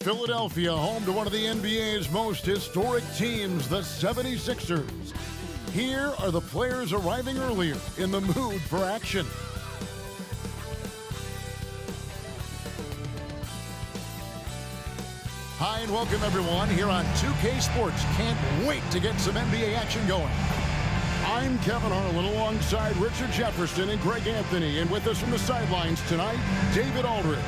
Philadelphia, home to one of the NBA's most historic teams, the 76ers. Here are the players arriving earlier in the mood for action. Hi and welcome everyone here on 2K Sports. Can't wait to get some NBA action going. I'm Kevin Harlan alongside Richard Jefferson and Greg Anthony, and with us from the sidelines tonight, David Aldridge.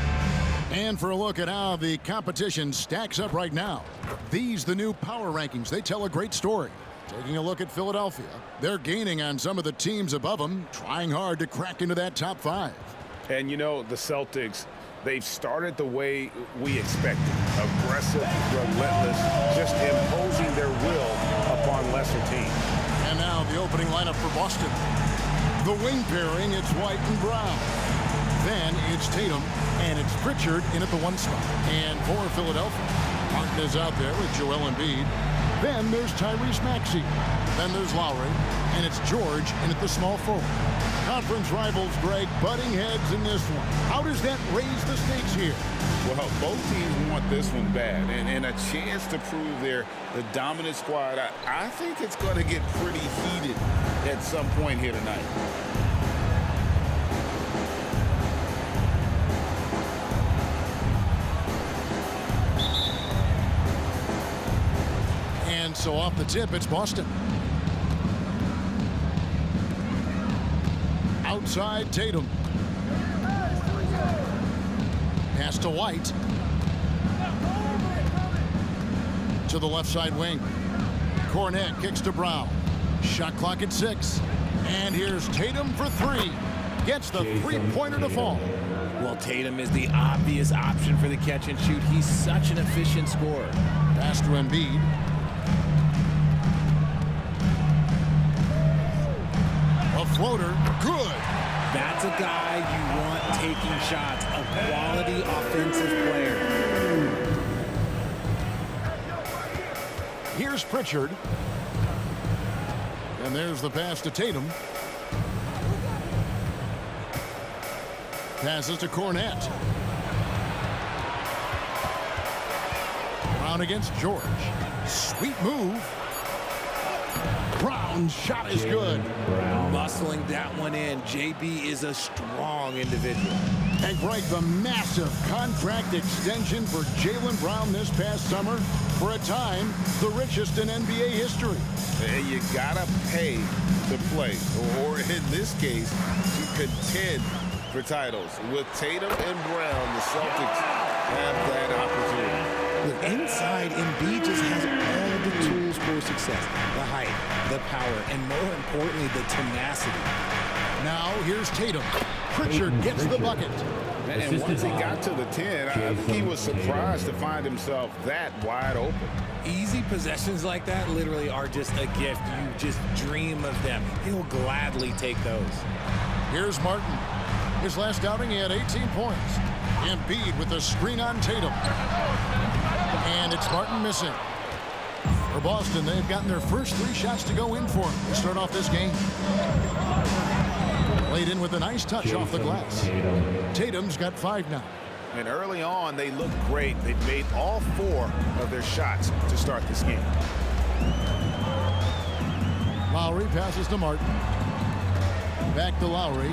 And for a look at how the competition stacks up right now, these the new power rankings. They tell a great story. Taking a look at Philadelphia, they're gaining on some of the teams above them, trying hard to crack into that top five. And you know, the Celtics, they've started the way we expected. Aggressive, relentless, just imposing their will upon lesser teams. And now the opening lineup for Boston. The wing pairing, it's White and Brown. Then it's Tatum, and it's Pritchard in at the one spot. And for Philadelphia, Martin is out there with Joel Embiid. Then there's Tyrese Maxey. Then there's Lowry, and it's George in at the small forward. Conference rivals, Greg, butting heads in this one. How does that raise the stakes here? Well, both teams want this one bad, and a chance to prove they're the dominant squad. I think it's going to get pretty heated at some point here tonight. And so off the tip, it's Boston. Outside Tatum. Pass to White. To the left side wing. Cornet kicks to Brown. Shot clock at 6. And here's Tatum for 3. Gets the three-pointer to fall. Well, Tatum is the obvious option for the catch and shoot. He's such an efficient scorer. Pass to Embiid. A floater, good. That's a guy you want taking shots, a quality offensive player. Here's Pritchard. And there's the pass to Tatum. Passes to Cornet. Brown against George. Sweet move. Brown's shot is good. Muscling that one in. JB is a strong individual. And Greg, the massive contract extension for Jaylen Brown this past summer. For a time, the richest in NBA history. You gotta pay to play, or in this case, to contend for titles. With Tatum and Brown, the Celtics have that opportunity. Look, inside, Embiid just has all the tools for success. The height, the power, and more importantly, the tenacity. Now here's Tatum. Pritchard gets the bucket. And once he got to the 10, I think he was surprised to find himself that wide open. Easy possessions like that literally are just a gift. You just dream of them. He'll gladly take those. Here's Martin. His last outing, he had 18 points. Embiid with a screen on Tatum. And it's Martin missing. For Boston, they've gotten their first 3 shots to go in for him to start off this game. Laid in with a nice touch off the glass. Tatum's got 5 now. And early on, they looked great. They've made all 4 of their shots to start this game. Lowry passes to Martin. Back to Lowry.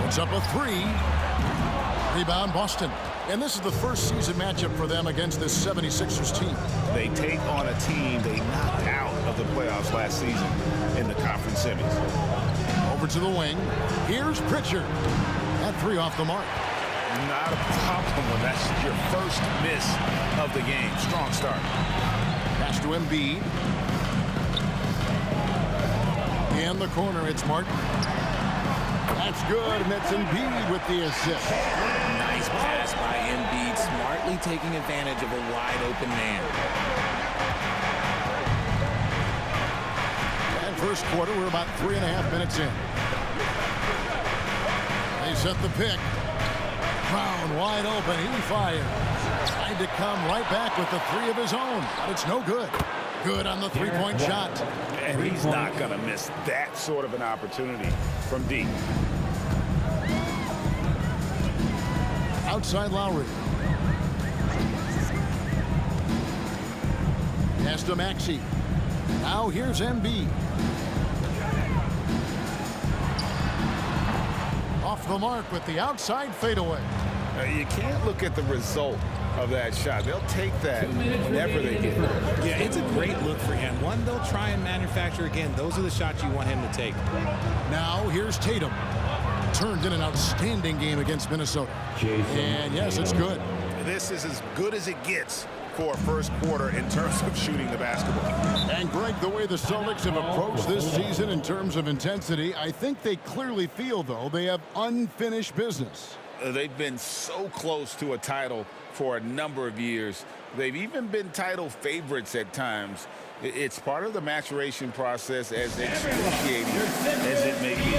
Puts up a 3. Rebound Boston. And this is the first season matchup for them against this 76ers team. They take on a team they knocked out of the playoffs last season in the conference semis. Over to the wing. Here's Pritchard. That 3 off the mark. Not a problem when that's your first miss of the game. Strong start. Pass to Embiid. In the corner, it's Martin. That's good, and that's Embiid with the assist. Nice pass by Embiid, smartly taking advantage of a wide-open man. And first quarter, we're about 3.5 minutes in. They set the pick. Brown wide open, he fires. Tried to come right back with the 3 of his own, but it's no good. Good on the three-point shot. And he's not going to miss that sort of an opportunity from deep. Outside Lowry. Pass to Maxey. Now here's Embiid. Off the mark with the outside fadeaway. You can't look at the result of that shot. They'll take that whenever they get it. Yeah, it's a great look for him. One they'll try and manufacture again. Those are the shots you want him to take. Now here's Tatum. Turned in an outstanding game against Minnesota. And yes, it's good. This is as good as it gets for a first quarter in terms of shooting the basketball. And Greg, the way the Celtics have approached this season in terms of intensity, I think they clearly feel, though, they have unfinished business. They've been so close to a title for a number of years. They've even been title favorites at times. It's part of the maturation process, as excruciating as it may be.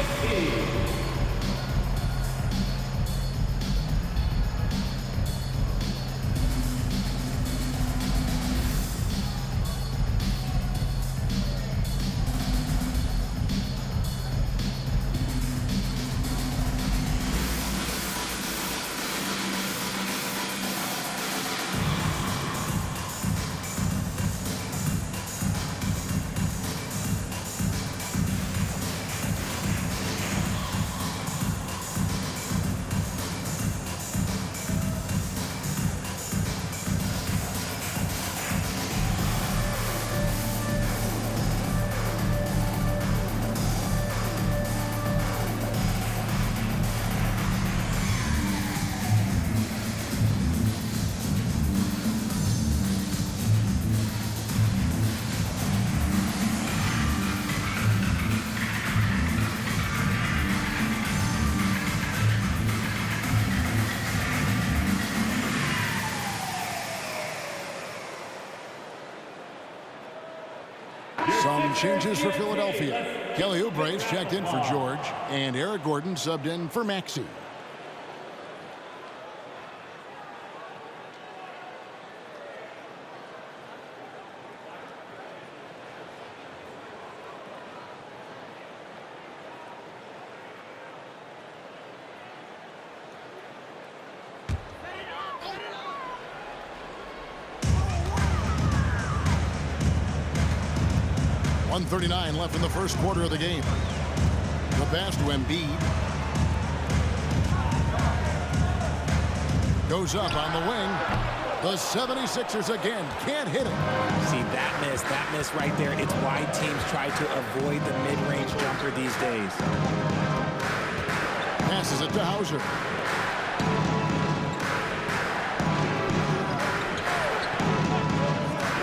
Some changes for Philadelphia. Kelly Oubre's checked in for George, and Eric Gordon subbed in for Maxey. .139 left in the first quarter of the game. The pass to Embiid. Goes up on the wing. The 76ers again can't hit it. See, that miss right there. It's why teams try to avoid the mid-range jumper these days. Passes it to Hauser.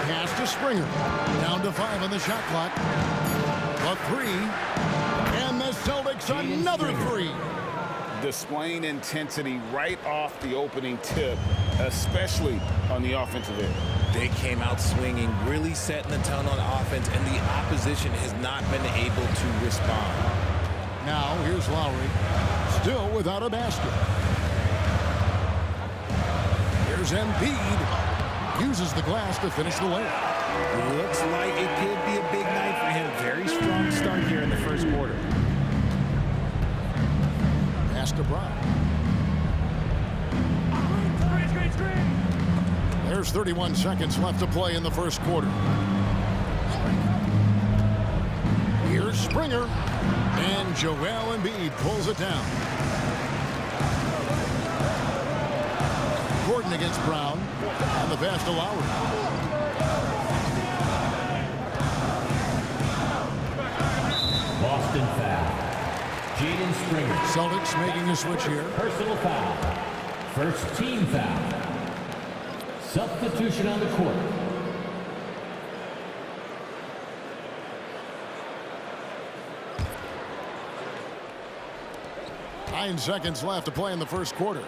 Pass to Springer. Down to 5 on the shot clock. A 3. And the Celtics another 3. Displaying intensity right off the opening tip, especially on the offensive end. They came out swinging, really setting the tone on offense, and the opposition has not been able to respond. Now here's Lowry, still without a basket. Here's Embiid. Uses the glass to finish the layup. Looks like it could be a big night for him. Very strong start here in the first quarter. Pass to Brown. There's 31 seconds left to play in the first quarter. Here's Springer. And Joel Embiid pulls it down. Gordon against Brown. On the pass to Lowry. Boston foul. Jaden Springer. Celtics making a switch here. Personal foul. First team foul. Substitution on the court. 9 seconds left to play in the first quarter.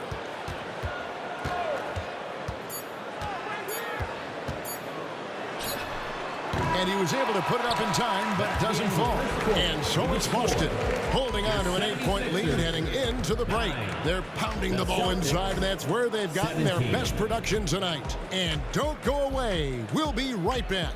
And he was able to put it up in time, but doesn't fall. And so it's Boston, holding on to an 8-point lead heading into the break. They're pounding the ball inside, and that's where they've gotten their best production tonight. And don't go away. We'll be right back.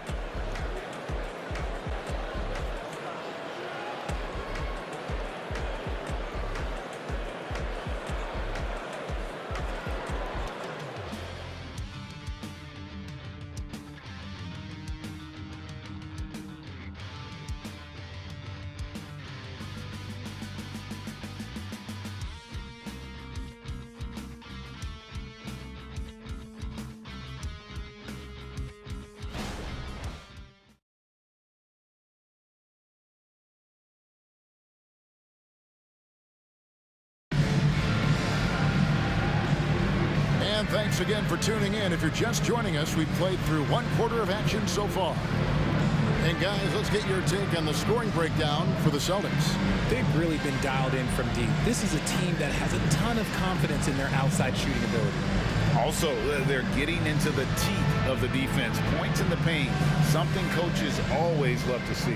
thanks again for tuning in. If you're just joining us, we've played through one quarter of action so far. And guys, let's get your take on the scoring breakdown for the Celtics. They've really been dialed in from deep. This is a team that has a ton of confidence in their outside shooting ability. Also, they're getting into the teeth of the defense. Points in the paint, something coaches always love to see.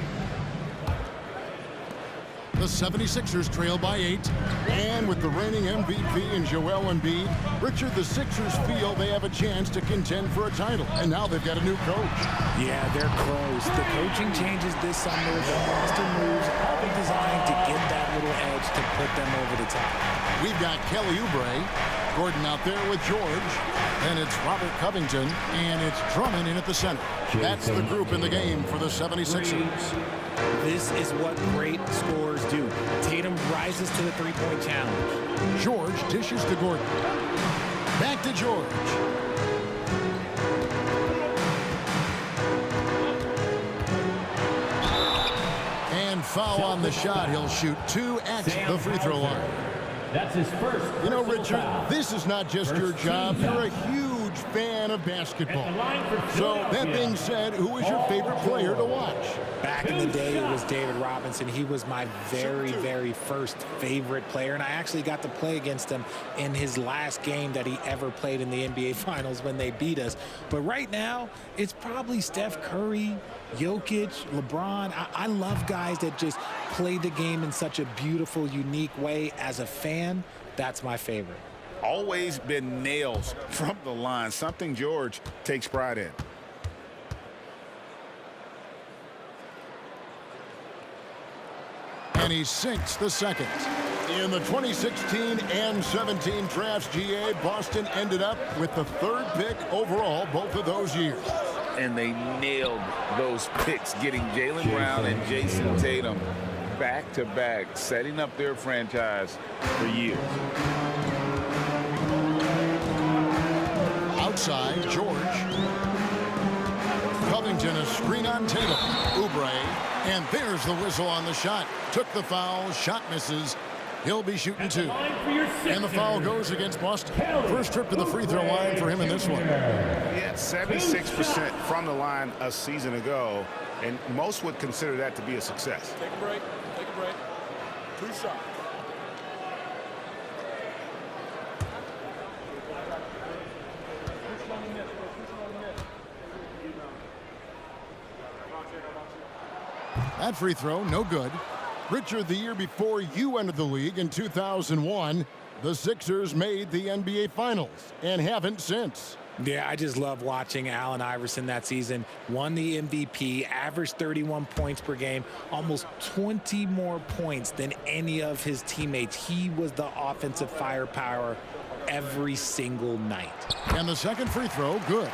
The 76ers trail by 8. And with the reigning MVP in Joel Embiid, Richard, the Sixers feel they have a chance to contend for a title. And now they've got a new coach. Yeah, they're close. The coaching changes this summer. The roster moves all designed to get that little edge to put them over the top. We've got Kelly Oubre, Gordon out there with George, and it's Robert Covington, and it's Drummond in at the center. That's the group in the game for the 76ers. This is what great scorers do. Tatum rises to the three-point challenge. George dishes to Gordon. Back to George. And foul on the shot. He'll shoot 2 at the free throw line. That's his first. You know, Richard, this is not just your job. You're a huge fan of basketball. So, that being said, who is your favorite player to watch? Back in the day, it was David Robinson. He was my very, very first favorite player, and I actually got to play against him in his last game that he ever played in the NBA Finals when they beat us. But right now, it's probably Steph Curry, Jokic, LeBron. I love guys that just play the game in such a beautiful, unique way. As a fan, that's my favorite. Always been nails from the line, something George takes pride in. And he sinks the second. In the 2016 and 17 drafts, GA, Boston ended up with the 3rd pick overall both of those years. And they nailed those picks, getting Jaylen Brown and Jason Tatum back-to-back, setting up their franchise for years. Outside, George. Covington, a screen on Tatum. Oubre, and there's the whistle on the shot. Took the foul, shot misses. He'll be shooting 2. And the foul goes against Boston. First trip to the free throw line for him in this one. He had 76% from the line a season ago, and most would consider that to be a success. Take a break. Take a break. 2 shots. That free throw, no good. Richard, the year before you entered the league in 2001, the Sixers made the NBA Finals and haven't since. Yeah, I just love watching Allen Iverson that season. Won the MVP, averaged 31 points per game, almost 20 more points than any of his teammates. He was the offensive firepower every single night. And the second free throw, good.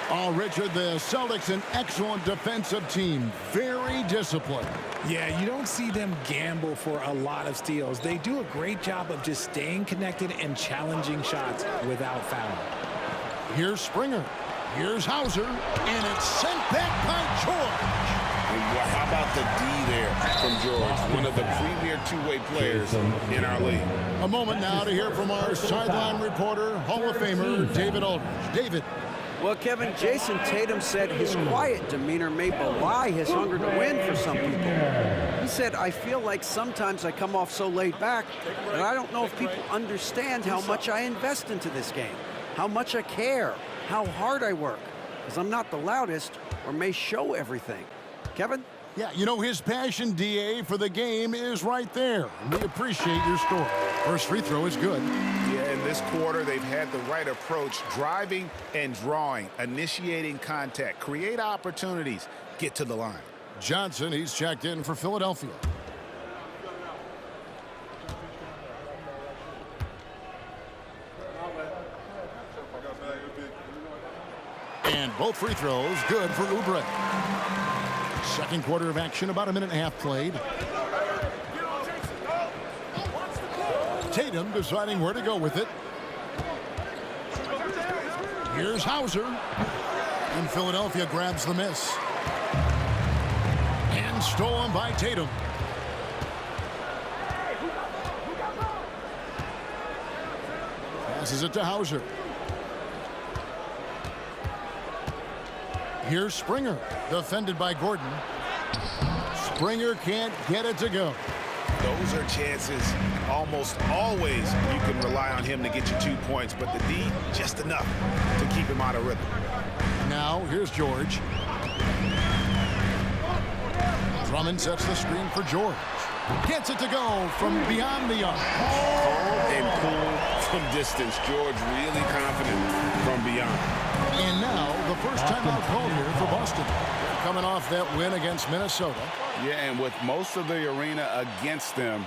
Oh, Richard, the Celtics, an excellent defensive team. Very disciplined. Yeah, you don't see them gamble for a lot of steals. They do a great job of just staying connected and challenging shots without fouling. Here's Springer. Here's Hauser. And it's sent back by George. How about the D there from George, one of the premier two-way players in our league. A moment now to hear from our sideline reporter, Hall of Famer David Aldridge. David. Well, Kevin, Jason Tatum said his quiet demeanor may belie his hunger to win for some people. He said, I feel like sometimes I come off so laid back that I don't know if people understand how much I invest into this game, how much I care, how hard I work, because I'm not the loudest or may show everything. Kevin? Yeah, you know, his passion, DA, for the game is right there. We appreciate your story. First free throw is good. Yeah, in this quarter, they've had the right approach, driving and drawing, initiating contact, create opportunities, get to the line. Johnson, he's checked in for Philadelphia. And both free throws good for Oubre. Second quarter of action, about a minute and a half played. Tatum deciding where to go with it. Here's Hauser. And Philadelphia grabs the miss. And stolen by Tatum. Passes it to Hauser. Here's Springer, defended by Gordon. Springer can't get it to go. Those are chances almost always you can rely on him to get you 2 points, but the D, just enough to keep him out of rhythm. Now, here's George. Drummond sets the screen for George. Gets it to go from beyond the arc. Calm and cool from distance. George really confident from beyond. And now, the first timeout called here for Boston. Coming off that win against Minnesota. Yeah, and with most of the arena against them,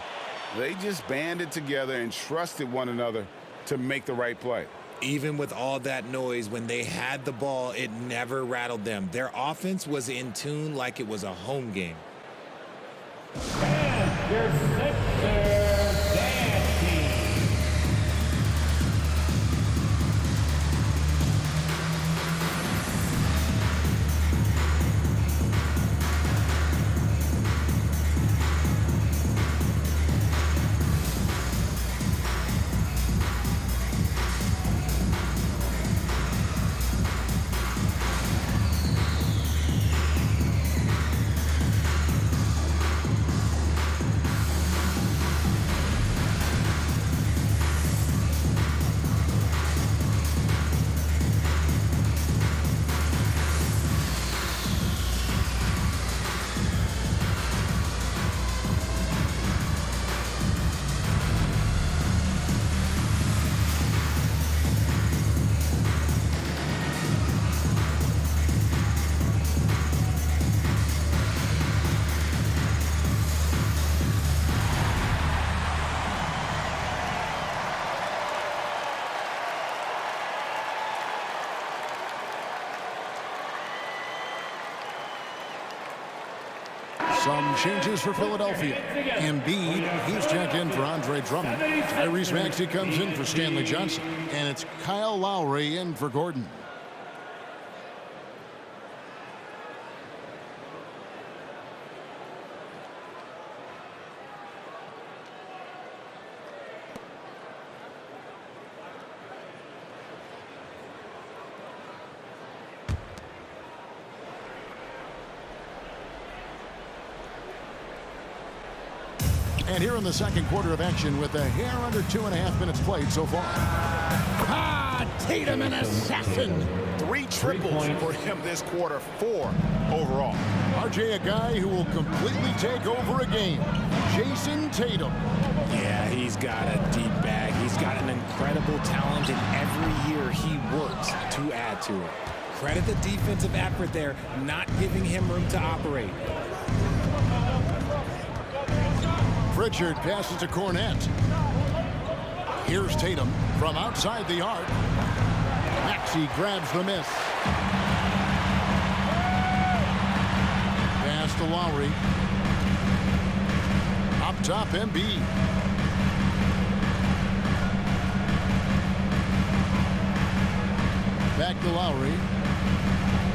they just banded together and trusted one another to make the right play. Even with all that noise, when they had the ball, it never rattled them. Their offense was in tune like it was a home game. And your Sixers dance team. Some changes for Philadelphia. Embiid, he's checked in for Andre Drummond. Tyrese Maxey comes in for Stanley Johnson. And it's Kyle Lowry in for Gordon. And here in the second quarter of action with a hair under 2.5 minutes played so far. Tatum, an assassin. 3 triples for him this quarter, 4 overall. RJ, a guy who will completely take over a game. Jason Tatum. Yeah, he's got a deep bag. He's got an incredible talent, and every year he works to add to it. Credit the defensive effort there, not giving him room to operate. Pritchard passes to Cornette. Here's Tatum from outside the arc. Maxey grabs the miss. Pass to Lowry. Up top, Embiid. Back to Lowry.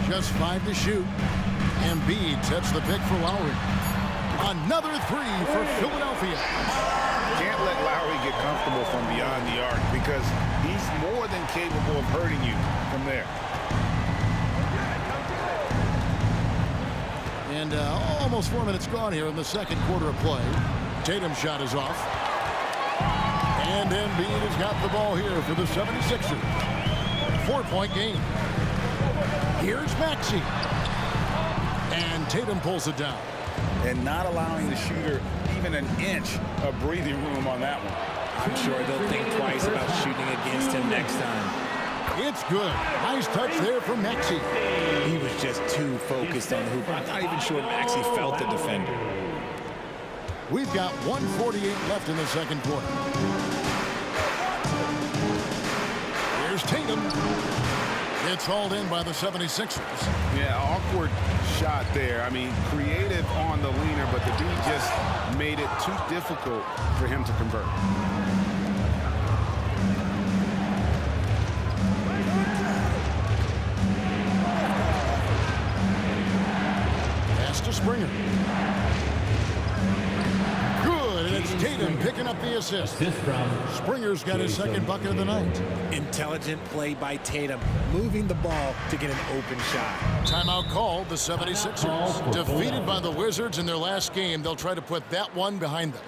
Just 5 to shoot. Embiid sets the pick for Lowry. Another 3 for Philadelphia. Can't let Lowry get comfortable from beyond the arc because he's more than capable of hurting you from there. And almost 4 minutes gone here in the second quarter of play. Tatum's shot is off. And Embiid has got the ball here for the 76ers. 4-point game. Here's Maxey. And Tatum pulls it down. And not allowing the shooter even an inch of breathing room on that one. I'm sure they'll think twice about shooting against him next time. It's good. Nice touch there from Maxey. He was just too focused on the hoop. I'm not even sure Maxey felt the defender. We've got 1:48 left in the second quarter. Here's Tatum. It's hauled in by the 76ers. Yeah, awkward shot there. I mean, creative on the leaner, but the D just made it too difficult for him to convert. Pass to Springer. Good, and it's Tatum picking up the the assist. Springer's got his second bucket of the night. Intelligent play by Tatum, moving the ball to get an open shot. Timeout called, the 76ers. Defeated by the Wizards in their last game, they'll try to put that one behind them.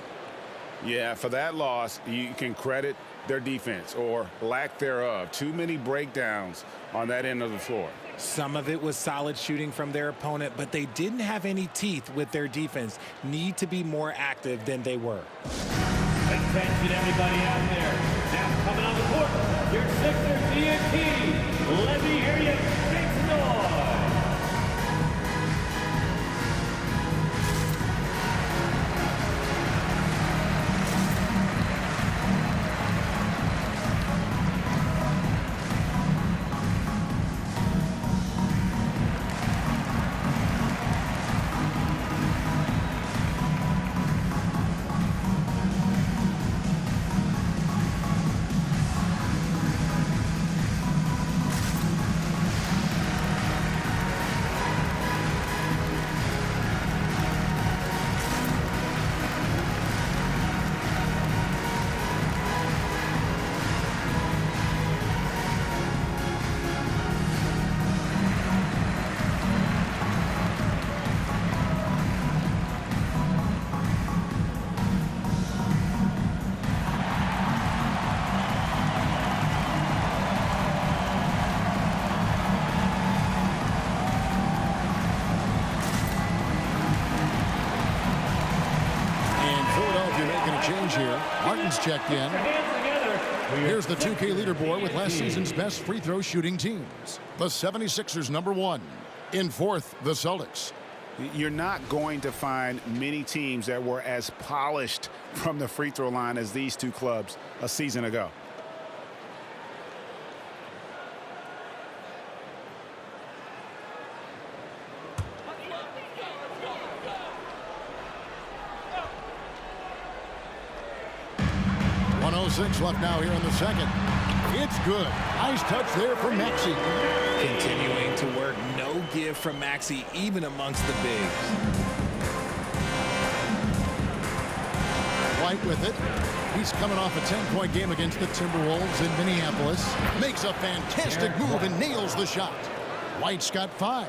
Yeah, for that loss, you can credit their defense or lack thereof. Too many breakdowns on that end of the floor. Some of it was solid shooting from their opponent, but they didn't have any teeth with their defense. Need to be more active than they were. Attention, everybody out there. Now coming on the court, your Sixers DNP. Let me hear you make some noise. Here. Martin's checked in. Here's the 2K leaderboard with last season's best free throw shooting teams. The 76ers #1. In fourth, the Celtics. You're not going to find many teams that were as polished from the free throw line as these two clubs a season ago. .106 left now here in the second. It's good. Nice touch there from Maxey. Continuing to work. No give from Maxey, even amongst the bigs. White with it. He's coming off a 10-point game against the Timberwolves in Minneapolis. Makes a fantastic move and nails the shot. White's got 5.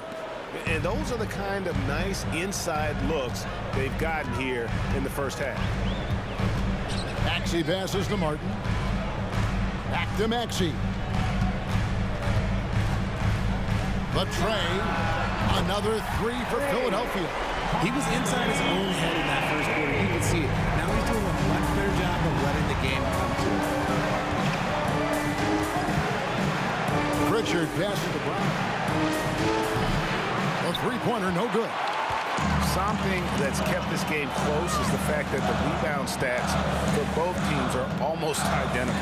And those are the kind of nice inside looks they've gotten here in the first half. Maxey passes to Martin. Back to Maxey. The tray. Another 3 for Philadelphia. He was inside his own head in that first quarter. You could see it. Now he's doing a much better job of letting the game come to him. Pritchard passes to Brown. A three-pointer, no good. Something that's kept this game close is the fact that the rebound stats for both teams are almost identical.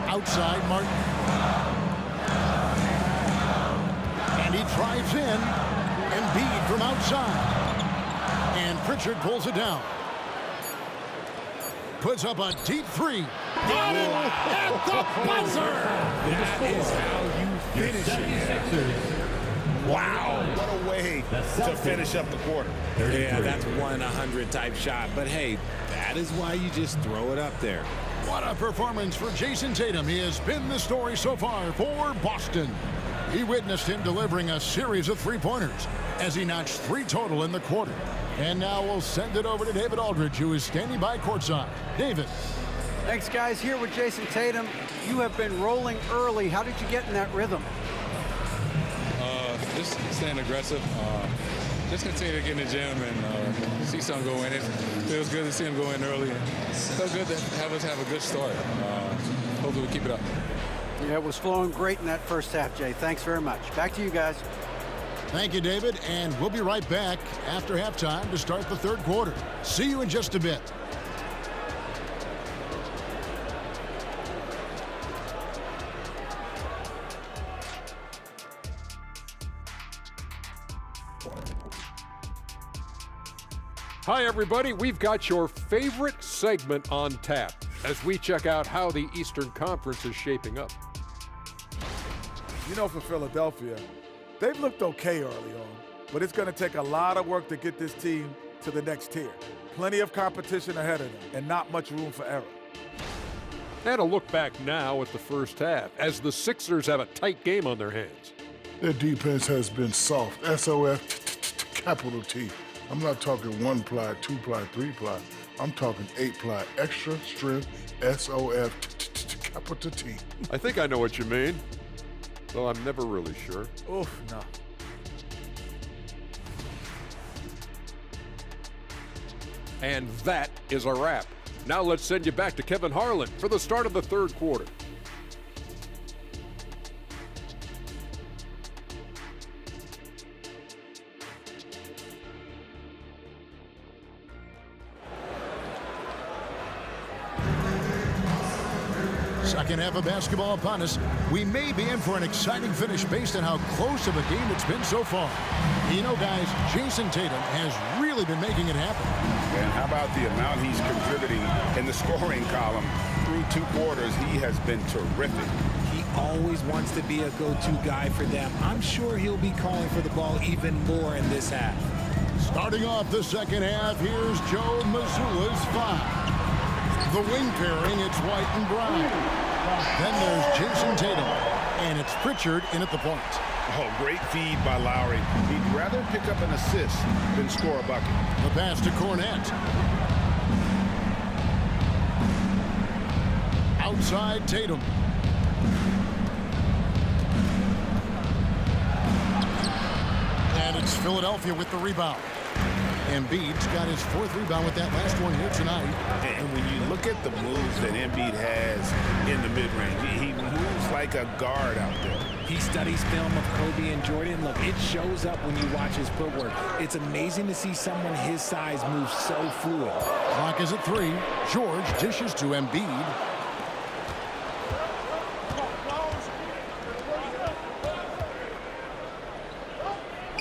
Outside, Martin. And he drives in. Embiid from outside. And Pritchard pulls it down. Puts up a deep 3. Got it at the buzzer! That is how you finish it. Wow, what a way to finish up the quarter. Yeah, that's 1-100 type shot. But hey, that is why you just throw it up there. What a performance for Jason Tatum. He has been the story so far for Boston. He witnessed him delivering a series of three-pointers as he notched 3 total in the quarter. And now we'll send it over to David Aldridge, who is standing by courtside. David. Thanks, guys. Here with Jason Tatum. You have been rolling early. How did you get in that rhythm? Just staying aggressive. Just continue to get in the gym and see something go in. It feels good to see him go in early. It feels good to have us have a good start. Hopefully we keep it up. Yeah, it was flowing great in that first half, Jay. Thanks very much. Back to you guys. Thank you, David. And we'll be right back after halftime to start the third quarter. See you in just a bit. Hi, everybody. We've got your favorite segment on tap as we check out how the Eastern Conference is shaping up. You know, for Philadelphia, they've looked okay early on, but it's going to take a lot of work to get this team to the next tier. Plenty of competition ahead of them and not much room for error. And a look back now at the first half as the Sixers have a tight game on their hands. Their defense has been soft. SOF, capital T. I'm not talking 1 ply, 2 ply, 3 ply. I'm talking 8 ply. Extra strength, SOF, capital T. I think I know what you mean, though I'm never really sure. Oof, no. And that is a wrap. Now let's send you back to Kevin Harlan for the start of the third quarter. Second half of basketball upon us. We may be in for an exciting finish based on how close of a game it's been so far. You know, guys, Jason Tatum has really been making it happen. And how about the amount he's contributing in the scoring column? Through 2 quarters, he has been terrific. He always wants to be a go-to guy for them. I'm sure he'll be calling for the ball even more in this half. Starting off the second half, here's Joe Mazzulla's 5. The wing pairing, it's White and Brown. Then there's Jason Tatum, and it's Pritchard in at the point. Oh, great feed by Lowry. He'd rather pick up an assist than score a bucket. The pass to Cornette. Outside Tatum. And it's Philadelphia with the rebound. Embiid's got his 4th rebound with that last one here tonight. And when you look at the moves that Embiid has in the mid-range, he moves like a guard out there. He studies film of Kobe and Jordan. Look, it shows up when you watch his footwork. It's amazing to see someone his size move so fluid. Clock is at 3. George dishes to Embiid.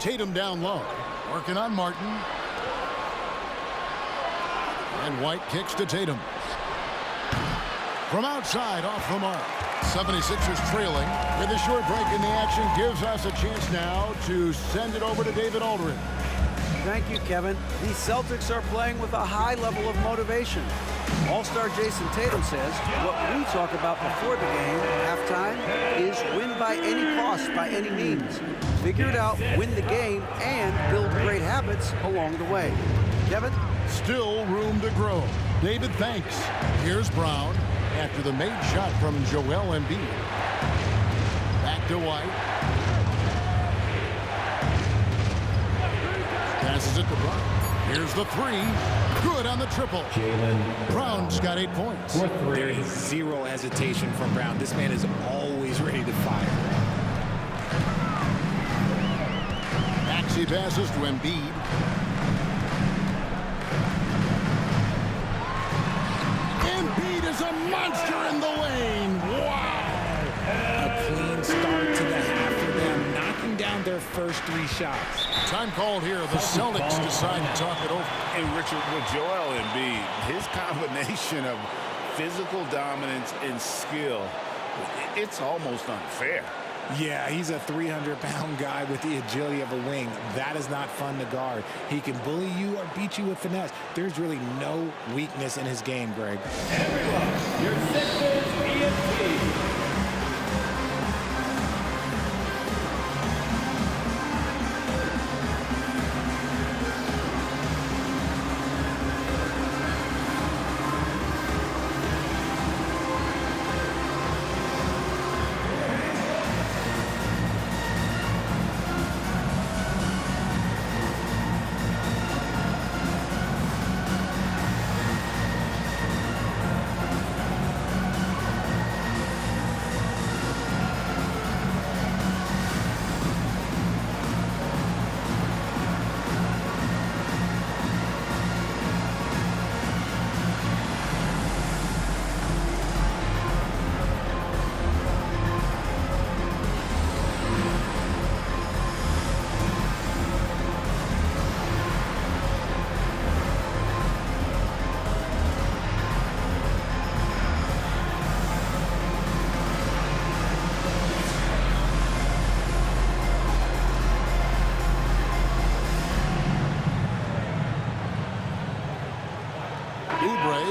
Tatum down low, working on Martin. And White kicks to Tatum. From outside, off the mark. 76ers trailing. With a short break in the action, gives us a chance now to send it over to David Aldridge. Thank you, Kevin. The Celtics are playing with a high level of motivation. All-star Jason Tatum says what we talk about before the game, halftime, is win by any cost, by any means. Figure it out, win the game, and build great habits along the way. Kevin? Still room to grow. David thanks. Here's Brown after the made shot from Joel Embiid. Back to White. Passes it to Brown. Here's the 3. Good on the triple. Brown's got 8 points. There is zero hesitation from Brown. This man is always ready to fire. Maxey passes to Embiid. Embiid is a monster in the lane. Wow. A clean start to the half for them, knocking down their first 3 shots. Time called here. The Celtics decide to talk it over. And Richard, with Joel Embiid, his combination of physical dominance and skill, it's almost unfair. Yeah, he's a 300-pound guy with the agility of a wing. That is not fun to guard. He can bully you or beat you with finesse. There's really no weakness in his game, Greg. Everyone, your Sixers ESP.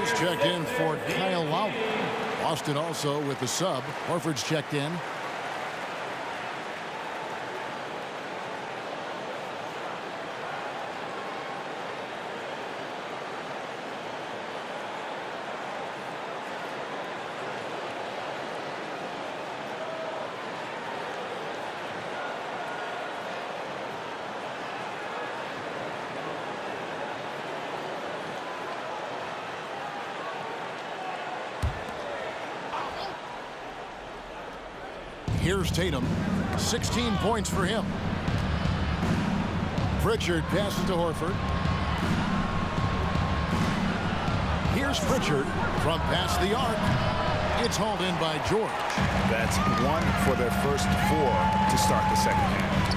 Mills checked in for Kyle Lowry. Boston also with the sub. Horford's checked in. Here's Tatum. 16 points for him. Pritchard passes to Horford. Here's Pritchard from past the arc. It's hauled in by George. That's one for their first 4 to start the second half.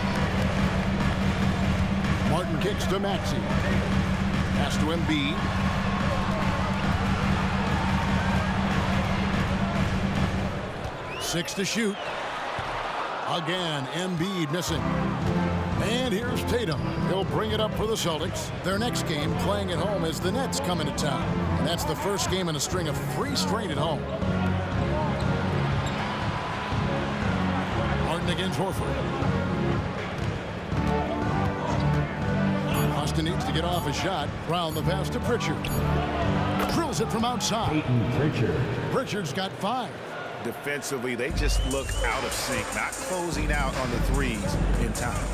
Martin kicks to Maxey. Pass to Embiid. Six to shoot. Again, Embiid missing. And here's Tatum. He'll bring it up for the Celtics. Their next game playing at home is the Nets coming to town. And that's the first game in a string of 3 straight at home. Martin against Horford. Austin needs to get off a shot. Brown the pass to Pritchard. Drills it from outside. Pritchard's got 5. Defensively, they just look out of sync, not closing out on the threes in time.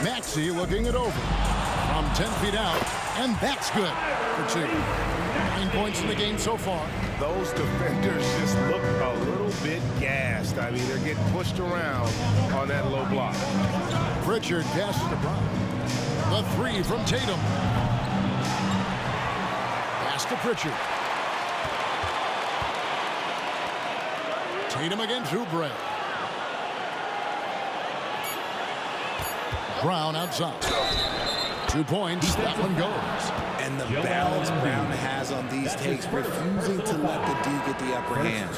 Maxey looking it over from 10 feet out, and that's good for 2. 9 points in the game so far. Those defenders just look a little bit gassed. I mean, they're getting pushed around on that low block. Pritchard passes to Brown. The 3 from Tatum. Pass to Pritchard. Tatum against Oubre. Brown outside. 2 points. That one goes. And the balance Brown has on these takes, refusing to let the D get the upper hand.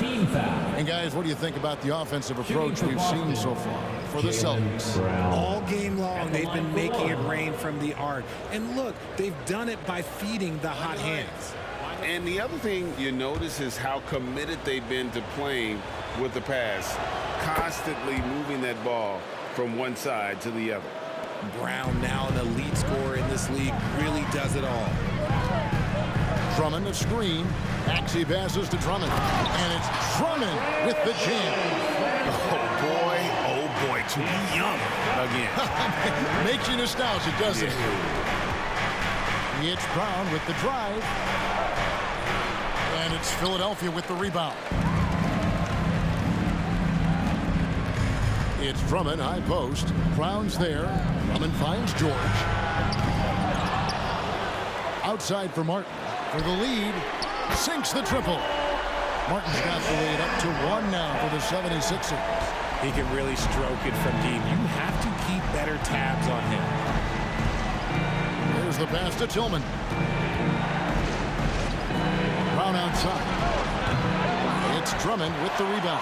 And guys, what do you think about the offensive approach we've seen so far for the Celtics? All game long, they've been making it rain from the arc. And look, they've done it by feeding the hot hands. And the other thing you notice is how committed they've been to playing with the pass, constantly moving that ball from one side to the other. Brown, now an elite scorer in this league, really does it all. Drummond a screen. Maxey passes to Drummond. And it's Drummond with the jam. Oh boy, to be young again. Makes you nostalgic, doesn't it? It's Brown with the drive. And it's Philadelphia with the rebound. It's Drummond, high post. Brown's there. Drummond finds George. Outside for Martin. For the lead. Sinks the triple. Martin's got the lead up to 1 now for the 76ers. He can really stroke it from deep. You have to keep better tabs on him. Here's the pass to Tillman. Brown outside. It's Drummond with the rebound.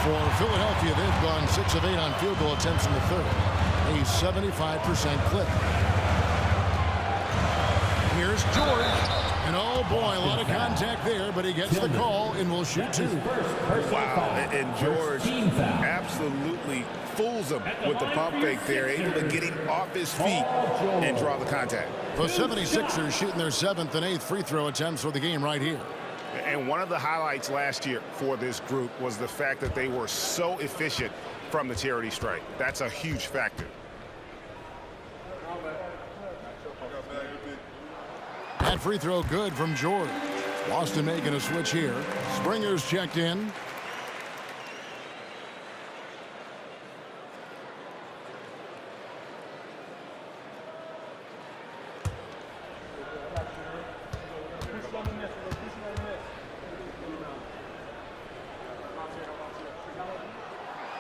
For Philadelphia, they've gone 6 of 8 on field goal attempts in the third. A 75% clip. Here's George. And oh boy, a lot of contact there, but he gets the call and will shoot 2. Wow, and George absolutely fools him with the pump fake there, able to get him off his feet and draw the contact. The 76ers shooting their 7th and 8th free throw attempts for the game right here. And one of the highlights last year for this group was the fact that they were so efficient from the charity stripe. That's a huge factor. That free throw good from George. Boston making a switch here. Springer's checked in.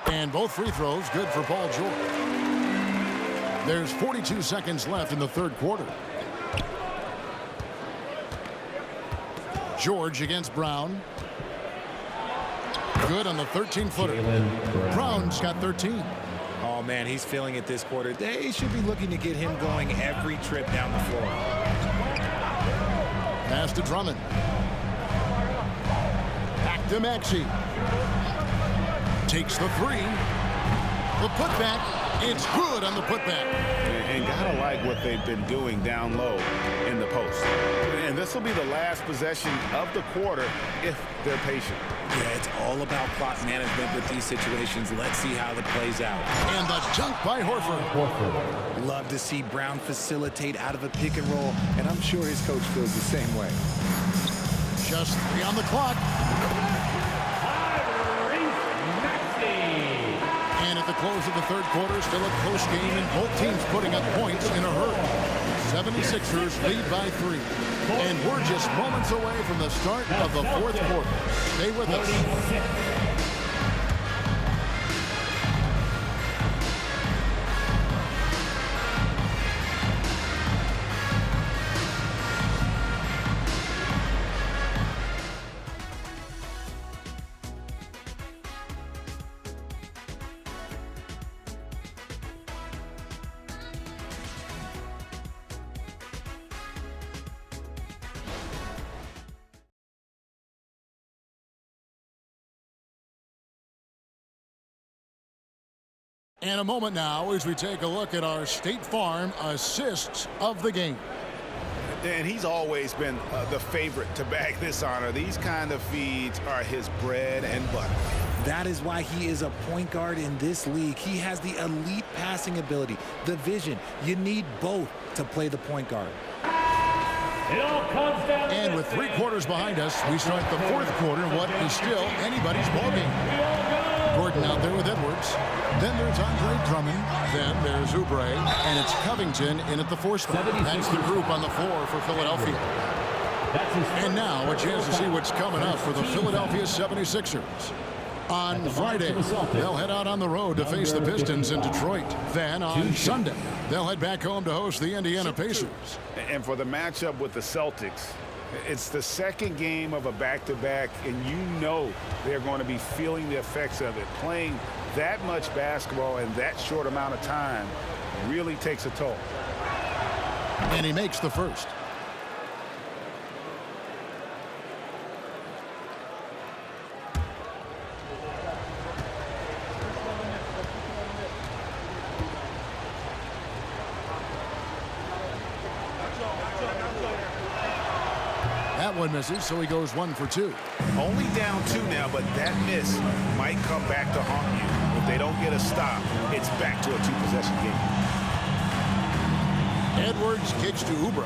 And both free throws good for Paul George. There's 42 seconds left in the third quarter. George against Brown. Good on the 13-footer. Brown's got 13. Oh, man, he's feeling it this quarter. They should be looking to get him going every trip down the floor. Pass to Drummond. Back to Maxey. Takes the three. The putback. It's good on the putback. And gotta like what they've been doing down low in the post. And this will be the last possession of the quarter if they're patient. Yeah, it's all about clock management with these situations. Let's see how it plays out. And the dunk by Horford. Love to see Brown facilitate out of a pick and roll, and I'm sure his coach feels the same way. Just 3 on the clock. And at the close of the third quarter, still a close game, and both teams putting up points in a hurry. 76ers lead by 3. And we're just moments away from the start of the fourth quarter. Stay with us. And a moment now as we take a look at our State Farm assists of the game. And he's always been the favorite to bag this honor. These kind of feeds are his bread and butter. That is why he is a point guard in this league. He has the elite passing ability, the vision. You need both to play the point guard. It all comes down to and with 3 quarters behind us, we start the fourth quarter, what is still anybody's ballgame. Gordon out there with Edwards. Then there's Andre Drummond. Then there's Oubre. And it's Covington in at the 4 spot. That's the group on the floor for Philadelphia. And now a chance to see what's coming up for the Philadelphia 76ers. On Friday, they'll head out on the road to face the Pistons in Detroit. Then on Sunday, they'll head back home to host the Indiana Pacers. And for the matchup with the Celtics, it's the second game of a back-to-back, and you know they're going to be feeling the effects of it. Playing that much basketball in that short amount of time really takes a toll. And he makes the first. That one misses, so he goes 1 for 2. Only down 2 now, but that miss might come back to haunt you. If they don't get a stop, it's back to a 2-possession game. Edwards kicks to Oubre.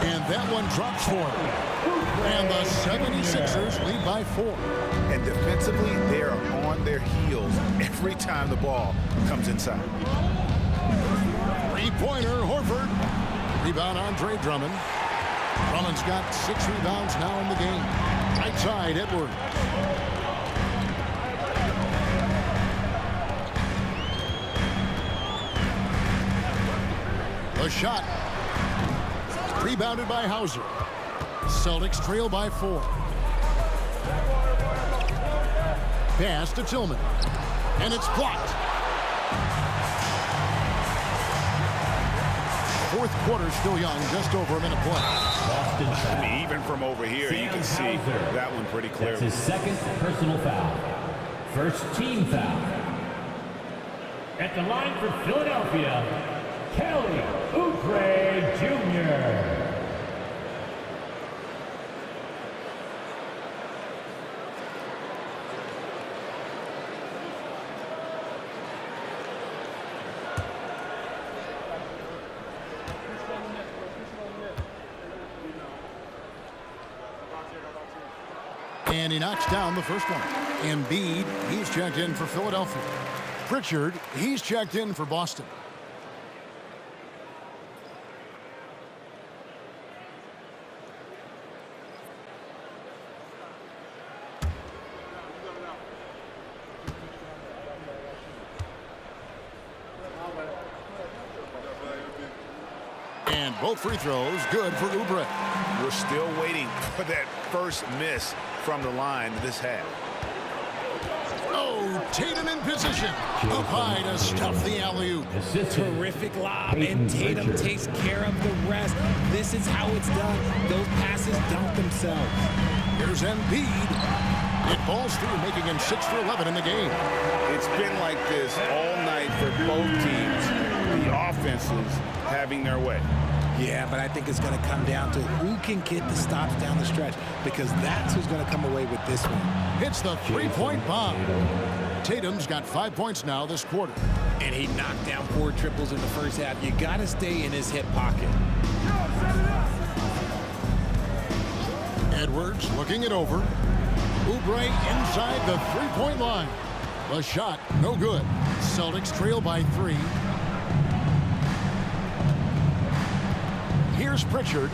And that one drops for him. And the 76ers lead by 4. And defensively, they are on their heels every time the ball comes inside. 3-pointer, Horford. Rebound, Andre Drummond. Drummond's got 6 rebounds now in the game. Right side, Edwards. The shot. Rebounded by Hauser. Celtics trail by 4. Pass to Tillman. And it's blocked. Fourth quarter still young, just over a minute play. I mean, even from over here, you can see that one pretty clearly. That's his second personal foul. First team foul. At the line for Philadelphia, Kelly Oubre Jr. And he knocks down the first one. Embiid, he's checked in for Philadelphia. Pritchard, he's checked in for Boston. And both free throws good for Oubre. We're still waiting for that first miss from the line this half. Oh, Oh, Tatum in position. Up high to stuff the alley-oop. Terrific lob, and Tatum takes care of the rest. This is how it's done. Those passes dunk themselves. Here's Embiid. It falls through, making him 6 for 11 in the game. It's been like this all night for both teams. The offenses having their way. Yeah, but I think it's going to come down to who can get the stops down the stretch, because that's who's going to come away with this one. Hits the three-point bomb. Tatum's got 5 points now this quarter. And he knocked down 4 triples in the first half. You got to stay in his hip pocket. Edwards looking it over. Oubre inside the three-point line. The shot, no good. Celtics trail by 3. Here's Pritchard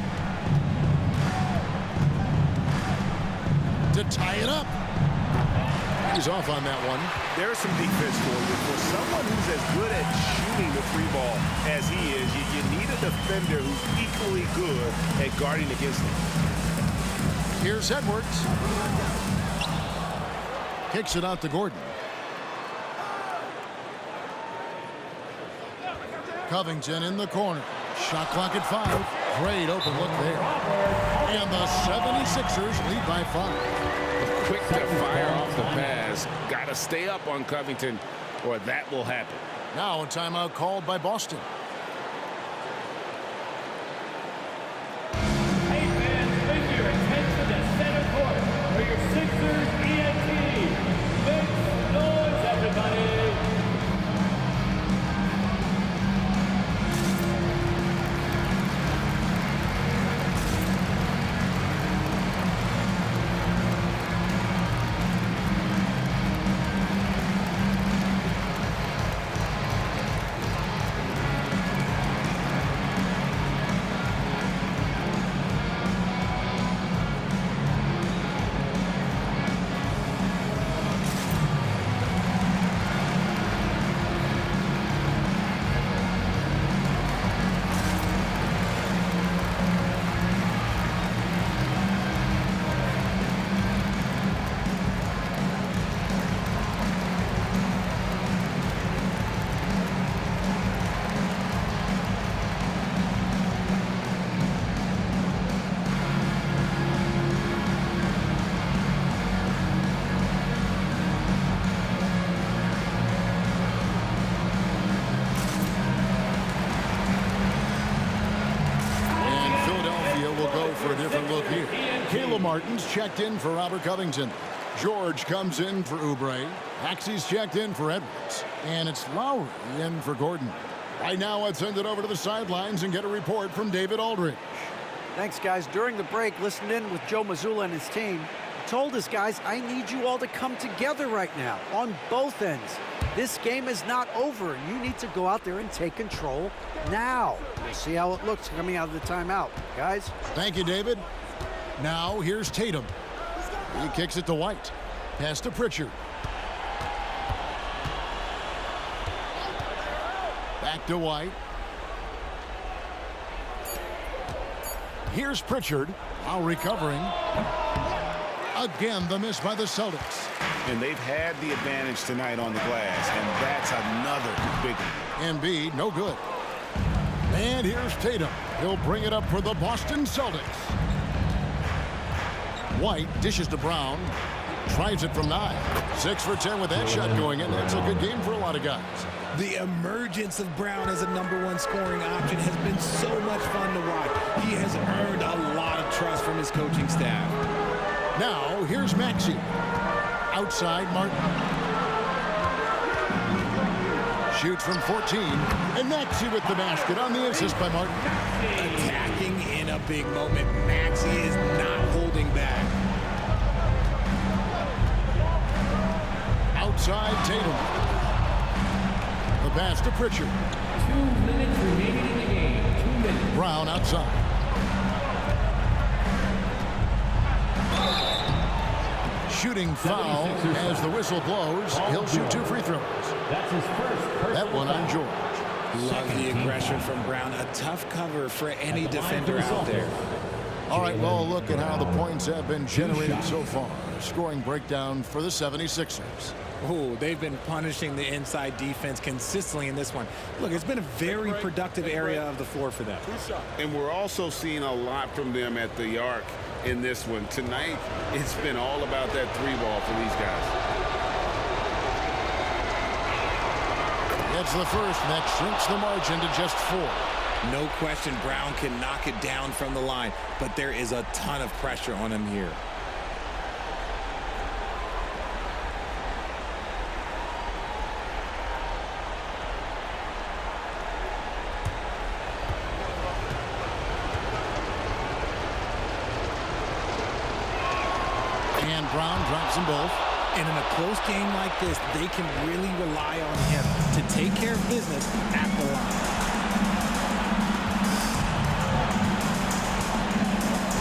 to tie it up. He's off on that one. There's some defense for you. For someone who's as good at shooting the free ball as he is, you need a defender who's equally good at guarding against him. Here's Edwards. Kicks it out to Gordon. Covington in the corner. Shot clock at 5. Great open look there. And the 76ers lead by 5. Quick to fire off the pass. Got to stay up on Covington or that will happen. Now a timeout called by Boston. Hey fans, make your attention to center court for your Sixers ENT. Make noise, everybody. Martin's checked in for Robert Covington. George comes in for Oubre. Maxey's checked in for Edwards. And it's Lowry in for Gordon. Right now, let's send it over to the sidelines and get a report from David Aldridge. Thanks, guys. During the break, listened in with Joe Mazzulla and his team. He told us, guys, I need you all to come together right now on both ends. This game is not over. You need to go out there and take control now. We'll see how it looks coming out of the timeout. Guys? Thank you, David. Now, here's Tatum. He kicks it to White. Pass to Pritchard. Back to White. Here's Pritchard. Now recovering. Again, the miss by the Celtics. And they've had the advantage tonight on the glass, and that's another big one. Embiid, no good. And here's Tatum. He'll bring it up for the Boston Celtics. White dishes to Brown. Tries it from 9. 6 for 10 with that shot going in. That's a good game for a lot of guys. The emergence of Brown as a #1 scoring option has been so much fun to watch. He has earned a lot of trust from his coaching staff. Now, here's Maxey. Outside, Martin. Shoots from 14. And Maxey with the basket on the assist by Martin. Attacking in a big moment. Maxey is not holding back. Outside, Tatum. The pass to Pritchard. 2 minutes remaining in the game. 2 minutes. Brown outside. Shooting foul as the whistle blows. He'll shoot 2 free throws. That's his first. That one on George. Love the aggression from Brown. A tough cover for any defender out there. All right, well, look at how the points have been generated so far. Scoring breakdown for the 76ers. Oh, they've been punishing the inside defense consistently in this one. Look, it's been a very productive area of the floor for them. And we're also seeing a lot from them at the arc in this one. Tonight, it's been all about that three ball for these guys. That's the first, and that shrinks the margin to just 4. No question Brown can knock it down from the line, but there is a ton of pressure on him here. And Brown drops them both. And in a close game like this, they can really rely on him to take care of business at the line.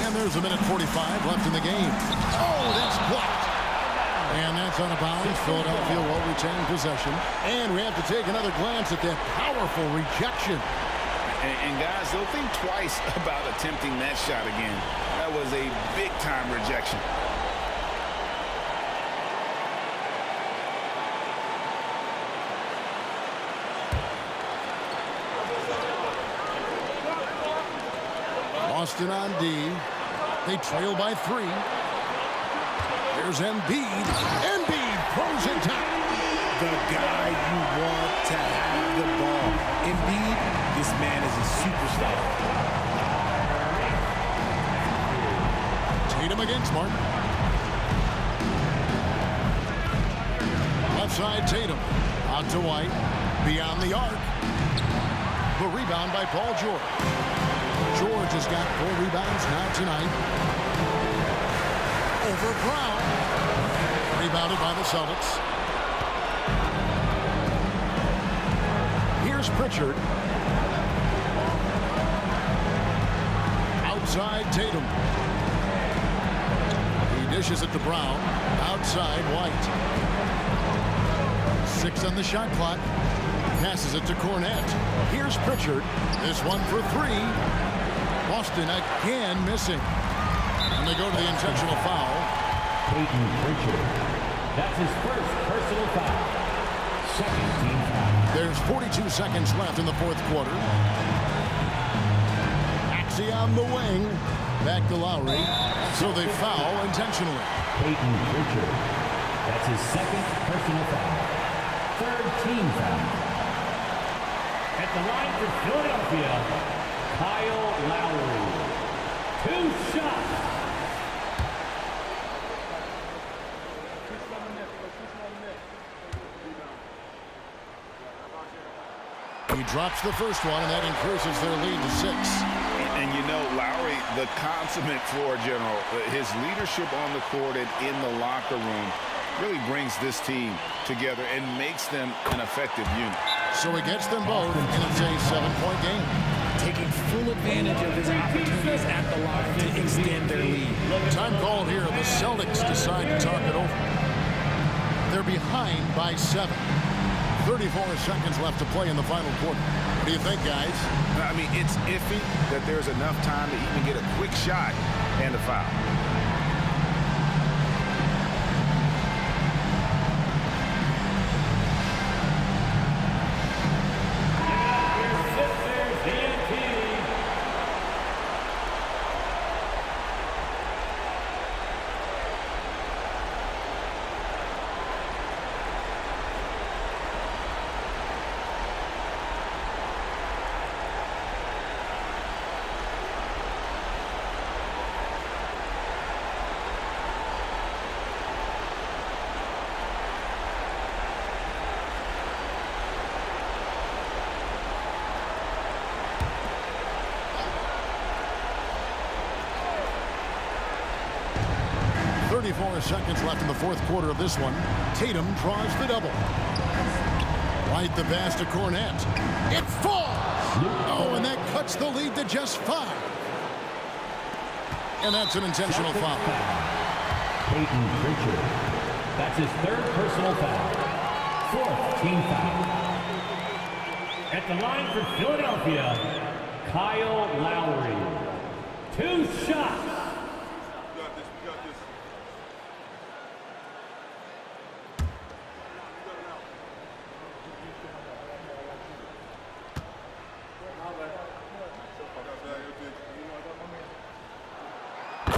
And there's a minute 45 left in the game. Oh, that's blocked. And that's out of bounds. Philadelphia will retain possession. And we have to take another glance at that powerful rejection. And guys, they'll think twice about attempting that shot again. That was a big-time rejection. Boston on D. They trail by 3. There's Embiid. Embiid throws it down. The guy you want to have the ball. Embiid, this man is a superstar. Tatum against Martin. Left side Tatum. Out to White. Beyond the arc. The rebound by Paul George. George has got 4 rebounds now tonight. Over Brown. Rebounded by the Celtics. Here's Pritchard. Outside Tatum. He dishes it to Brown. Outside White. 6 on the shot clock. Passes it to Cornette. Here's Pritchard. This one for 3. Boston again missing. And they go to the intentional foul. Peyton Pritchard. That's his first personal foul. Second team foul. There's 42 seconds left in the fourth quarter. Axie on the wing. Back to Lowry. So they foul intentionally. Peyton Pritchard. That's his second personal foul. Third team foul. At the line for Philadelphia, Kyle Lowry. 2 shots. He drops the first one, and that increases their lead to 6. And you know, Lowry, the consummate floor general, his leadership on the court and in the locker room really brings this team together and makes them an effective unit. So he gets them both, and it's a 7-point game. Taking full advantage of his opportunities at the line to extend their lead. Time called here. The Celtics decide to talk it over. They're behind by 7. 34 seconds left to play in the final quarter. What do you think, guys? I mean, it's iffy that there's enough time to even get a quick shot and a foul. Seconds left in the fourth quarter of this one. Tatum draws the double. Right the pass to Cornette. It falls! Oh, and that cuts the lead to just 5. And that's an intentional foul. Peyton Pritchard. That's his third personal foul. Fourth team foul. At the line for Philadelphia, Kyle Lowry. 2 shots.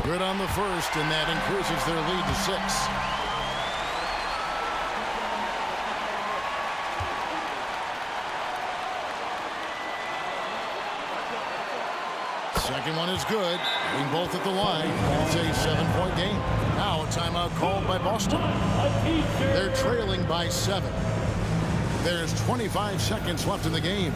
Good on the first, and that increases their lead to 6. Second one is good. Hitting both at the line. It's a 7-point game. Now a timeout called by Boston. They're trailing by 7. There's 25 seconds left in the game.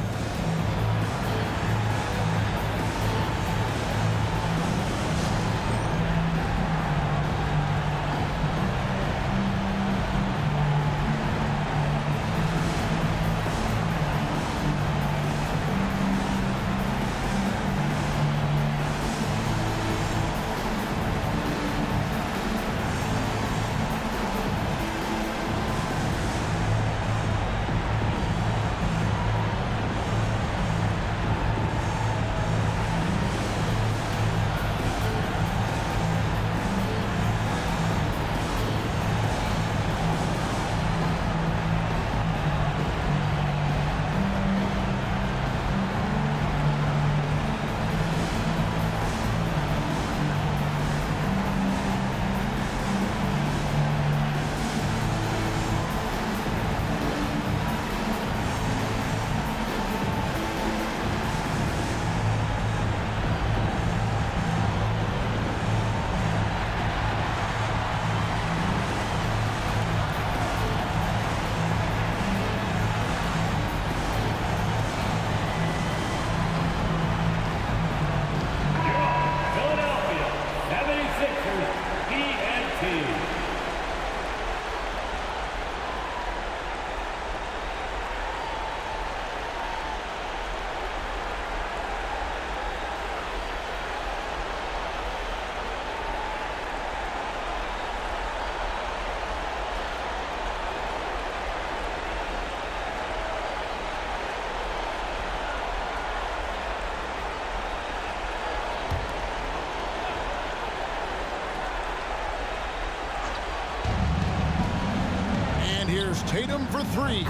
Here's Tatum for 3.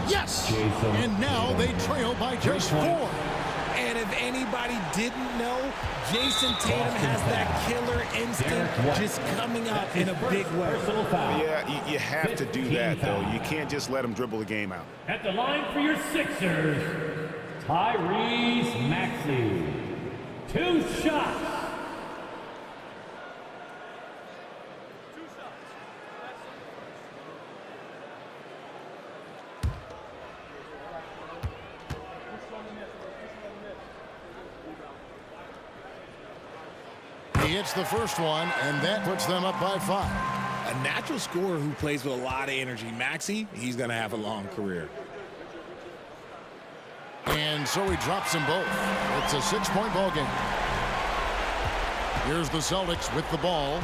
Yes! And now they trail by just 4. And if anybody didn't know, Jason Tatum has that killer instinct just coming up in a big way. Yeah, you have to do that, though. You can't just let him dribble the game out. At the line for your Sixers, Tyrese Maxey. 2 shots. He hits the first one, and that puts them up by 5. A natural scorer who plays with a lot of energy. Maxey, he's going to have a long career. And so he drops them both. It's a 6-point ball game. Here's the Celtics with the ball.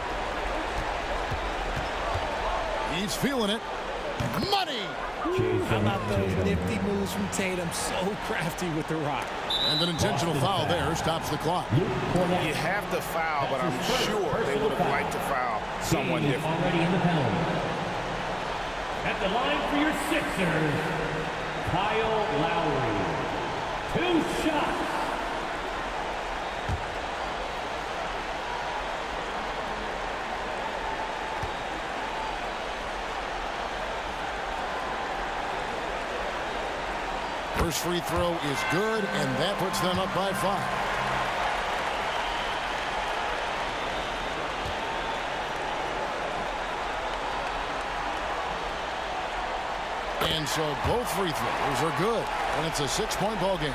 He's feeling it. Money! How about those nifty moves from Tatum? So crafty with the rock. And an intentional foul there stops the clock. You have to foul, but I'm sure they would have liked to foul someone different. Already in the penalty. At the line for your Sixers, Kyle Lowry. 2 shots. First free throw is good, and that puts them up by 5. And so both free throws are good, and it's a 6-point ball game.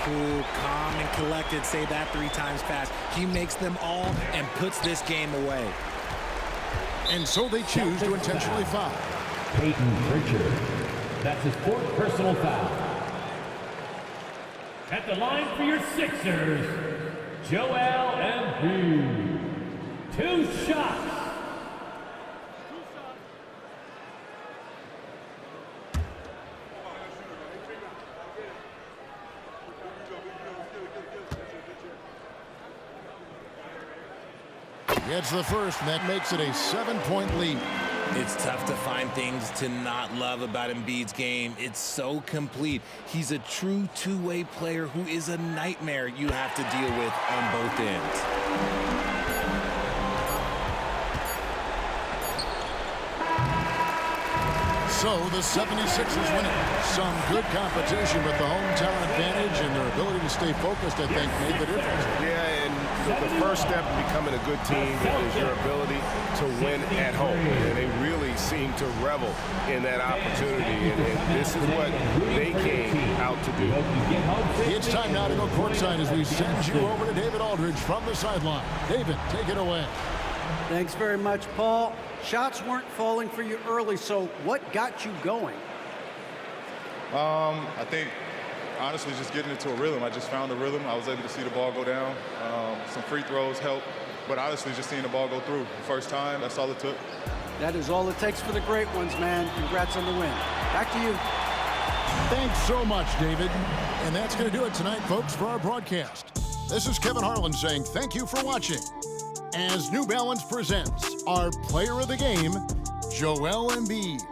Cool, calm, and collected. Say that 3 times fast. He makes them all and puts this game away. And so they choose to intentionally foul. Peyton Pritchard. That's his 4th personal foul. At the line for your Sixers, Joel Embiid. 2 shots. Gets the first, and that makes it a 7-point lead. It's tough to find things to not love about Embiid's game. It's so complete. He's a true two-way player who is a nightmare you have to deal with on both ends. So the 76ers win it. Some good competition with the hometown advantage, and their ability to stay focused, I think, made the difference. Yeah, and the first step in becoming a good team is your ability to win at home. And they really seem to revel in that opportunity, and this is what they came out to do. It's time now to go courtside as we send you over to David Aldridge from the sideline. David, take it away. Thanks very much, Paul. Shots weren't falling for you early, so what got you going? I think, honestly, just getting into a rhythm. I just found a rhythm. I was able to see the ball go down. Some free throws helped, but honestly, just seeing the ball go through. First time, that's all it took. That is all it takes for the great ones, man. Congrats on the win. Back to you. Thanks so much, David. And that's going to do it tonight, folks, for our broadcast. This is Kevin Harlan saying thank you for watching as New Balance presents our player of the game, Joel Embiid.